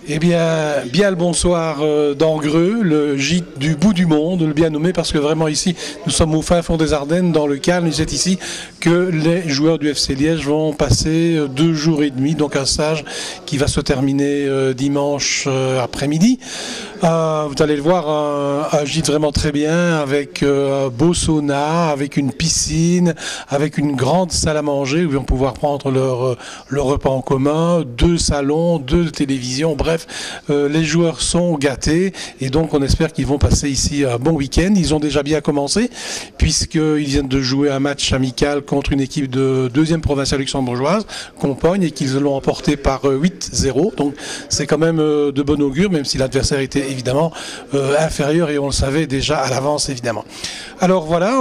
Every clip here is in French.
Eh bien, bien le bonsoir d'Angreux, le gîte du bout du monde, le bien nommé, parce que vraiment ici, nous sommes au fin fond des Ardennes, dans le calme, et c'est ici que les joueurs du FC Liège vont passer 2 jours et demi, donc un stage qui va se terminer dimanche après-midi. Vous allez le voir, un gîte vraiment très bien, avec un beau sauna, avec une piscine, avec une grande salle à manger, où ils vont pouvoir prendre leur repas en commun, 2 salons, 2 télévisions, bref. Les joueurs sont gâtés et donc on espère qu'ils vont passer ici un bon week-end. Ils ont déjà bien commencé puisqu'ils viennent de jouer un match amical contre une équipe de 2e provinciale luxembourgeoise, Compagne, et qu'ils l'ont emporté par 8-0. Donc c'est quand même de bon augure, même si l'adversaire était évidemment inférieur et on le savait déjà à l'avance évidemment. Alors voilà,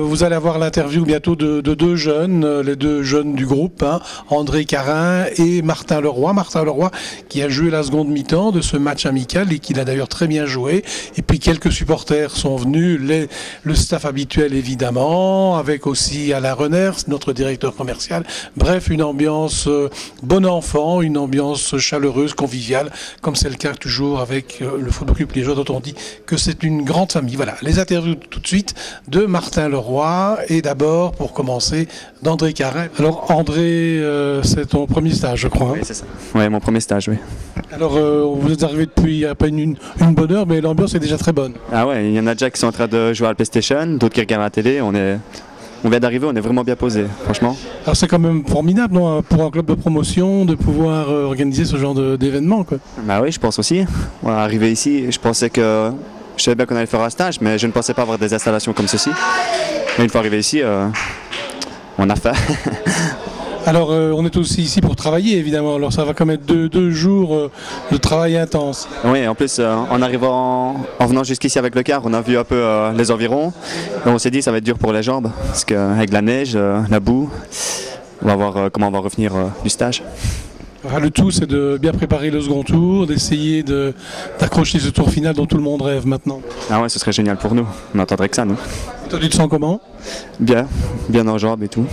vous allez avoir l'interview bientôt de 2 jeunes, les 2 jeunes du groupe, hein, André Carin et Martin Leroy. Martin Leroy qui a joué la seconde mi-temps de ce match amical et qui l'a d'ailleurs très bien joué. Et puis quelques supporters sont venus, le staff habituel évidemment, avec aussi Alain Reners, notre directeur commercial. Bref, une ambiance bon enfant, une ambiance chaleureuse, conviviale, comme c'est le cas toujours avec le Football Club Liégeois, dont on dit que c'est une grande famille. Voilà, les interviews tout de suite de Martin Leroy et d'abord, pour commencer, d'André Carin. Alors André, c'est ton premier stage, je crois. Oui, c'est ça. Oui, mon premier stage, oui. Alors, vous êtes arrivé depuis à peine une bonne heure, mais l'ambiance est déjà très bonne. Ah ouais, il y en a déjà qui sont en train de jouer à la PlayStation, d'autres qui regardent la télé. On vient d'arriver, on est vraiment bien posé, franchement. Alors c'est quand même formidable, non, pour un club de promotion, de pouvoir organiser ce genre d'événement, quoi. Bah oui, je pense aussi. Ouais, arrivé ici, je savais bien qu'on allait faire un stage, mais je ne pensais pas avoir des installations comme ceci. Mais une fois arrivé ici, on a fait. Alors, on est aussi ici pour travailler, évidemment. Alors, ça va quand même être deux jours de travail intense. Oui, en plus, en venant jusqu'ici avec le car, on a vu un peu les environs. Et on s'est dit que ça va être dur pour les jambes, parce qu'avec la neige, la boue, on va voir comment on va revenir du stage. Enfin, le tout, c'est de bien préparer le second tour, d'essayer d'accrocher ce tour final dont tout le monde rêve maintenant. Ah ouais, ce serait génial pour nous. On n'entendrait que ça, nous. Toi, tu te sens comment? Bien en jambes et tout.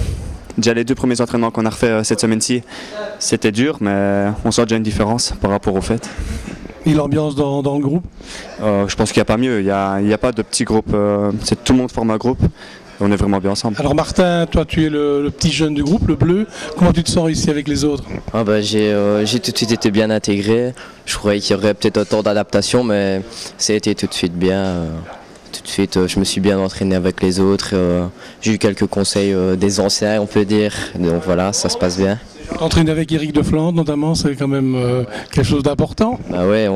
Déjà les 2 premiers entraînements qu'on a refait cette semaine-ci, c'était dur, mais on sent déjà une différence par rapport au fait. Et l'ambiance dans le groupe? Je pense qu'il n'y a pas mieux, il n'y a pas de petit groupe, tout le monde forme un groupe, et on est vraiment bien ensemble. Alors Martin, toi tu es le petit jeune du groupe, le bleu, comment tu te sens ici avec les autres? J'ai tout de suite été bien intégré, je croyais qu'il y aurait peut-être un temps d'adaptation, mais ça a été tout de suite bien. Tout de suite, je me suis bien entraîné avec les autres. J'ai eu quelques conseils des anciens, on peut dire. Donc voilà, ça se passe bien. T'entraînes avec Eric de Flandre, notamment, c'est quand même quelque chose d'important. Bah ouais,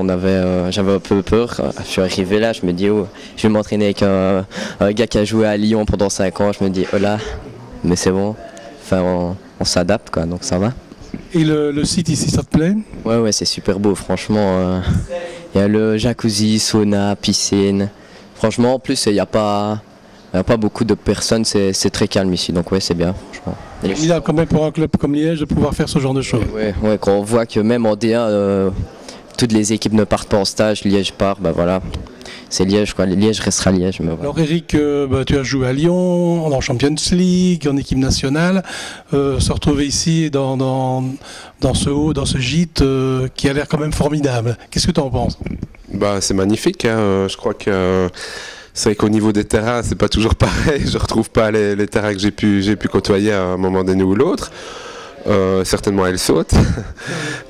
j'avais un peu peur. Je suis arrivé là, je me dis, oh, je vais m'entraîner avec un gars qui a joué à Lyon pendant 5 ans. Je me dis, oh là, mais c'est bon. Enfin, on s'adapte, quoi, donc ça va. Et le site ici, ça te plaît? Ouais, c'est super beau, franchement. Il y a le jacuzzi, sauna, piscine. Franchement, en plus, il n'y a pas beaucoup de personnes, c'est très calme ici, donc ouais, c'est bien, franchement. Il a quand même pour un club comme Liège de pouvoir faire ce genre de choses. Ouais, quand on voit que même en D1, toutes les équipes ne partent pas en stage, Liège part, bah voilà, c'est Liège, quoi. Liège restera Liège. Mais voilà. Alors Eric, tu as joué à Lyon, en Champions League, en équipe nationale, se retrouver ici dans ce gîte qui a l'air quand même formidable. Qu'est-ce que tu en penses? C'est magnifique, hein. Je crois que c'est vrai qu'au niveau des terrains, c'est pas toujours pareil. Je retrouve pas les terrains que j'ai pu côtoyer à un moment donné ou l'autre. Certainement elle saute.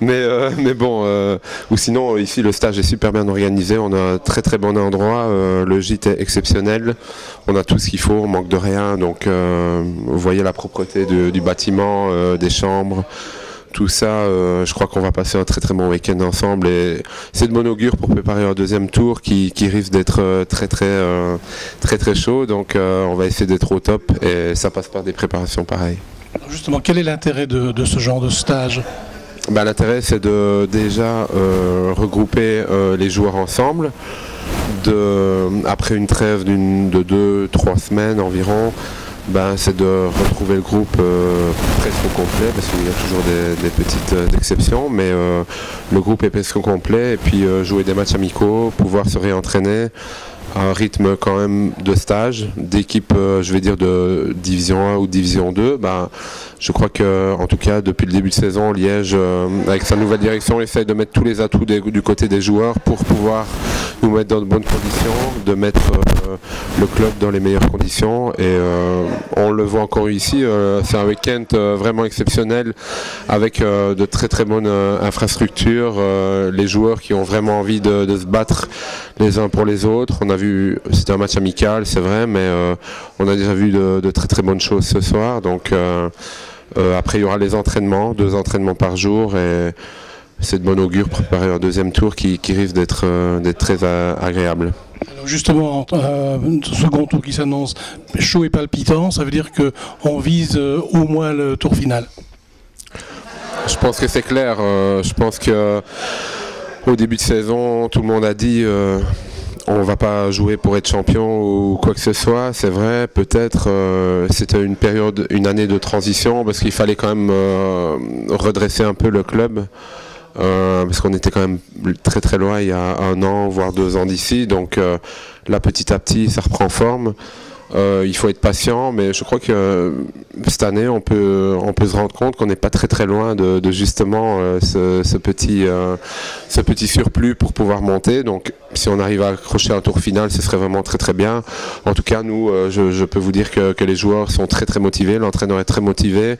mais bon, ou sinon ici le stage est super bien organisé, on a un très très bon endroit, le gîte est exceptionnel, on a tout ce qu'il faut, on manque de rien, donc vous voyez la propreté du bâtiment, des chambres. Tout ça, je crois qu'on va passer un très très bon week-end ensemble et c'est de bon augure pour préparer un 2e tour qui risque d'être très chaud. Donc on va essayer d'être au top et ça passe par des préparations pareilles. Alors justement, quel est l'intérêt de ce genre de stage? L'intérêt c'est de déjà regrouper les joueurs ensemble. Après une trêve de 2-3 semaines environ, c'est de retrouver le groupe presque au complet, parce qu'il y a toujours des petites exceptions, mais le groupe est presque au complet, et puis jouer des matchs amicaux, pouvoir se réentraîner, un rythme quand même de stage, d'équipe, je vais dire de division 1 ou division 2, je crois que, en tout cas, depuis le début de saison, Liège, avec sa nouvelle direction, essaye de mettre tous les atouts du côté des joueurs pour pouvoir nous mettre dans de bonnes conditions, de mettre le club dans les meilleures conditions. Et on le voit encore ici, c'est un week-end vraiment exceptionnel avec de très très bonnes infrastructures, les joueurs qui ont vraiment envie de se battre les uns pour les autres. On a vu, c'était un match amical, c'est vrai, mais on a déjà vu de très très bonnes choses ce soir. Donc après il y aura les entraînements, 2 entraînements par jour, et c'est de bon augure pour préparer un deuxième tour qui risque d'être très agréable. Alors justement, un second tour qui s'annonce chaud et palpitant, ça veut dire qu'on vise au moins le tour final. Je pense que c'est clair. Je pense que au début de saison, tout le monde a dit on va pas jouer pour être champion ou quoi que ce soit. C'est vrai, peut-être c'était une année de transition parce qu'il fallait quand même redresser un peu le club. Parce qu'on était quand même très très loin il y a 1 an, voire 2 ans d'ici. Donc là, petit à petit, ça reprend forme. Il faut être patient, mais je crois que cette année, on peut se rendre compte qu'on n'est pas très très loin de justement ce petit surplus pour pouvoir monter. Donc, si on arrive à accrocher un tour final, ce serait vraiment très très bien. En tout cas, nous, je peux vous dire que les joueurs sont très très motivés, l'entraîneur est très motivé,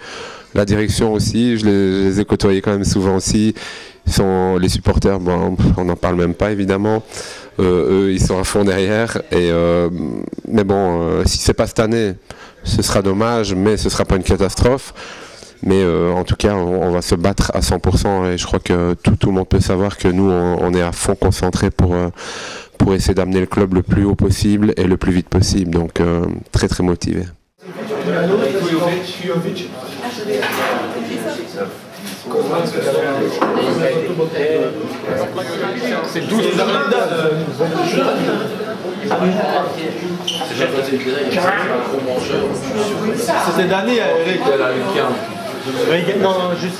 la direction aussi. Je les ai côtoyés quand même souvent aussi. Les supporters, on n'en parle même pas évidemment. Eux, ils sont à fond derrière. Mais bon, si c'est pas cette année, ce sera dommage, mais ce sera pas une catastrophe. Mais en tout cas, on va se battre à 100%, et je crois que tout le monde peut savoir que nous, on est à fond concentrés pour essayer d'amener le club le plus haut possible et le plus vite possible. Donc très très motivé. C'est 12 C'était d'année, Eric. Non, juste